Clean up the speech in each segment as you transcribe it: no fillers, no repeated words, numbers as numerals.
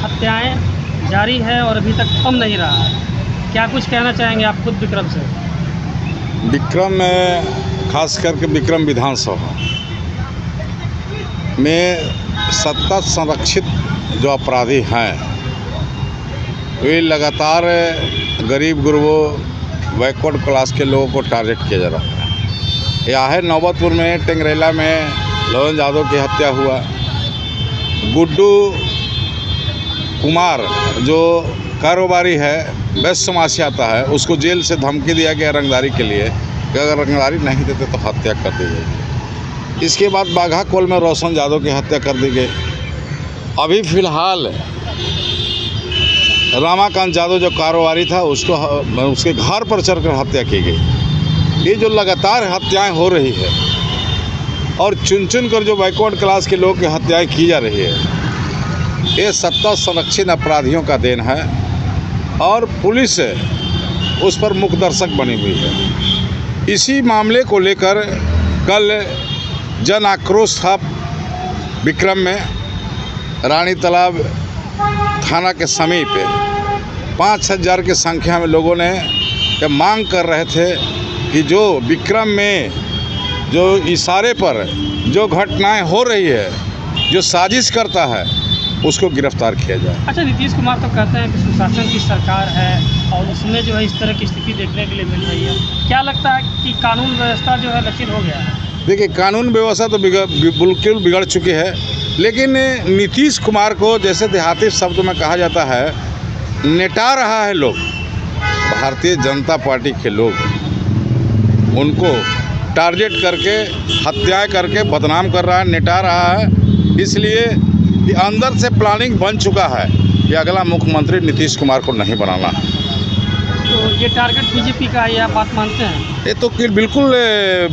हत्याएं जारी है और अभी तक थम नहीं रहा है। क्या कुछ कहना चाहेंगे आप खुद विक्रम से? विक्रम में खास करके विक्रम विधानसभा में सत्ता संरक्षित जो अपराधी हैं वे लगातार गरीब गुरबों बैकवर्ड क्लास के लोगों को टारगेट किया जा रहा है। यह है नौबतपुर में टेंगरेला में ललन यादव की हत्या हुआ। गुड्डू कुमार जो कारोबारी है, वैश्य समाज से आता है, उसको जेल से धमकी दिया गया रंगदारी के लिए कि अगर रंगदारी नहीं देते तो हत्या कर दी जाएगी। इसके बाद बाघा कोल में रोशन यादव की हत्या कर दी गई। अभी फ़िलहाल रामाकांत यादव जो कारोबारी था उसको उसके घर पर चढ़कर हत्या की गई। ये जो लगातार हत्याएं हो रही है और चुन चुन कर जो बैकवर्ड क्लास के लोग की हत्याएं की जा रही है, ये सत्ता संरक्षित अपराधियों का देन है और पुलिस उस पर मुख्य दर्शक बनी हुई है। इसी मामले को लेकर कल जन आक्रोश था विक्रम में। रानी तालाब थाना के समीप 5000 की संख्या में लोगों ने ये मांग कर रहे थे कि जो विक्रम में जो इशारे पर जो घटनाएं हो रही है, जो साजिश करता है, उसको गिरफ्तार किया जाए। अच्छा, नीतीश कुमार तो कहते हैं कि सुशासन की सरकार है और उसमें जो है इस तरह की स्थिति देखने के लिए मिल रही है। क्या लगता है कि कानून व्यवस्था जो है लचील हो गया है? देखिए, कानून व्यवस्था तो बिल्कुल बिगड़ चुकी है, लेकिन नीतीश कुमार को जैसे देहाती शब्द में कहा जाता है, नेटा रहा है लोग। भारतीय जनता पार्टी के लोग उनको टारगेट करके हत्याएं करके बदनाम कर रहा है, नेटा रहा है। इसलिए कि अंदर से प्लानिंग बन चुका है कि अगला मुख्यमंत्री नीतीश कुमार को नहीं बनाना है। तो ये टारगेट बीजेपी का है, ये आप बात मानते हैं? ये तो बिल्कुल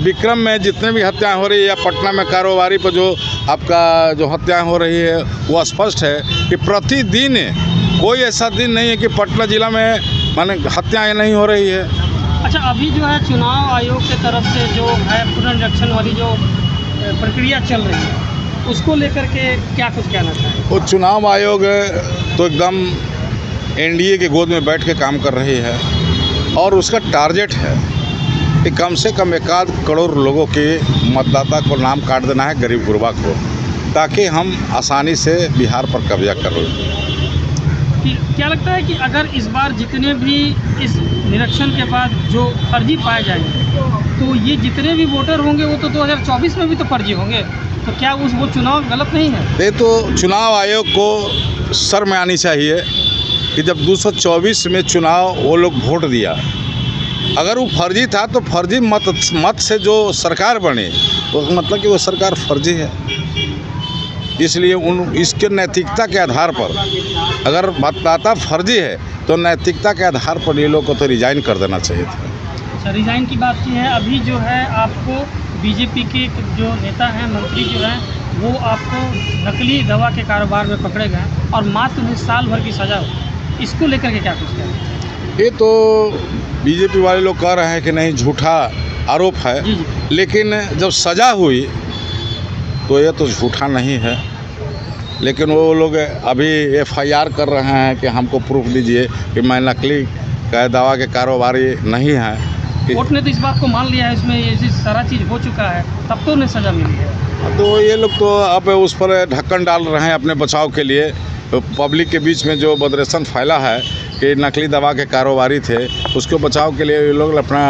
विक्रम में जितने भी हत्याएं हो रही है या पटना में कारोबारी पर जो आपका जो हत्याएं हो रही है, वो स्पष्ट है कि प्रतिदिन कोई ऐसा दिन नहीं है कि पटना जिला में माने हत्याएं नहीं हो रही है। अच्छा, अभी जो है चुनाव आयोग की तरफ से जो है पुनर्निरीक्षण वाली जो प्रक्रिया चल रही है, उसको लेकर के क्या कुछ कहना चाहिए? वो चुनाव आयोग तो एकदम एनडीए के गोद में बैठ के काम कर रही है और उसका टारगेट है कि कम से कम 1 करोड़ लोगों के मतदाता को नाम काट देना है, गरीब गुरबा को, ताकि हम आसानी से बिहार पर कब्जा कर लें। क्या लगता है कि अगर इस बार जितने भी इस निरीक्षण के बाद जो फर्जी पाए जाएंगे, तो ये जितने भी वोटर होंगे वो तो 2024 में भी तो फर्जी होंगे, तो क्या वो चुनाव गलत नहीं है? ये तो चुनाव आयोग को शर्म आनी चाहिए कि जब 224 में चुनाव वो लोग वोट दिया, अगर वो फर्जी था तो फर्जी मत से जो सरकार बनी, तो मतलब कि वो सरकार फर्जी है। इसलिए इसके नैतिकता के आधार पर अगर मतदाता फर्जी है तो नैतिकता के आधार पर ये लोग को तो रिजाइन कर देना चाहिए था। अच्छा, रिजाइन की बात की है। अभी जो है आपको बीजेपी के जो नेता हैं, मंत्री जो हैं, वो आपको नकली दवा के कारोबार में पकड़े गए और मात्र उन्हें साल भर की सज़ा हो। इसको लेकर के क्या कुछ कहें? ये तो बीजेपी वाले लोग कह रहे हैं कि नहीं, झूठा आरोप है। जी। लेकिन जब सज़ा हुई तो ये तो झूठा नहीं है। लेकिन वो लोग अभी FIR कर रहे हैं कि हमको प्रूफ दीजिए कि मैं नकली दवा के कारोबारी नहीं है। कोर्ट ने तो इस बात को मान लिया है, इसमें ये सारा चीज़ हो चुका है, तब तो उन्हें सज़ा मिली है। तो ये लोग तो अब उस पर ढक्कन डाल रहे हैं अपने बचाव के लिए। तो पब्लिक के बीच में जो बदरेशन फैला है कि नकली दवा के कारोबारी थे, उसको बचाव के लिए ये लोग अपना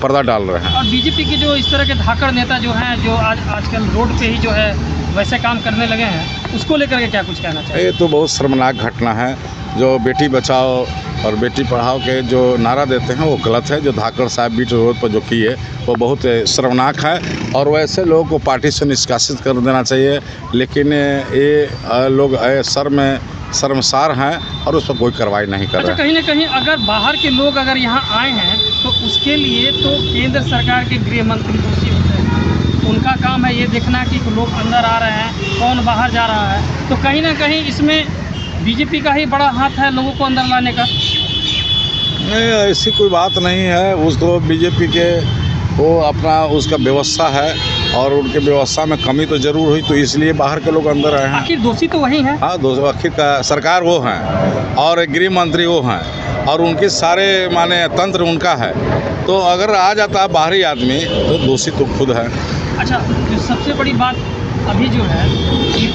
पर्दा डाल रहे हैं। और बीजेपी के जो इस तरह के धाकड़ नेता जो हैं, जो आजकल रोड पे ही जो है वैसे काम करने लगे हैं, उसको लेकर के क्या कुछ कहना चाहिए? ये तो बहुत शर्मनाक घटना है। जो बेटी बचाओ और बेटी पढ़ाओ के जो नारा देते हैं वो गलत है। जो धाकड़ साहब बीच रोड पर जो की है वो बहुत शर्मनाक है और वैसे लोगों को पार्टी से निष्कासित कर देना चाहिए। लेकिन ये लोग शर्मसार हैं और उस पर कोई कार्रवाई नहीं कर रहे हैं। कहीं ना कहीं अगर बाहर के लोग अगर यहाँ आए हैं तो उसके लिए तो केंद्र सरकार के गृह मंत्री दोषी होते हैं। उनका काम है ये देखना कि लोग अंदर आ रहे हैं, कौन बाहर जा रहा है। तो कहीं ना कहीं इसमें बीजेपी का ही बड़ा हाथ है लोगों को अंदर लाने का। नहीं, ऐसी कोई बात नहीं है। उस तो बीजेपी के वो अपना उसका व्यवस्था है और उनके व्यवस्था में कमी तो जरूर हुई, तो इसलिए बाहर के लोग अंदर आए हैं। आखिर दोषी तो वही हैं। हाँ, आखिर का सरकार वो हैं और गृह मंत्री वो हैं और उनके सारे माने तंत्र उनका है, तो अगर आ जाता है बाहरी आदमी तो दोषी तो खुद है। अच्छा, जो सबसे बड़ी बात अभी जो है कि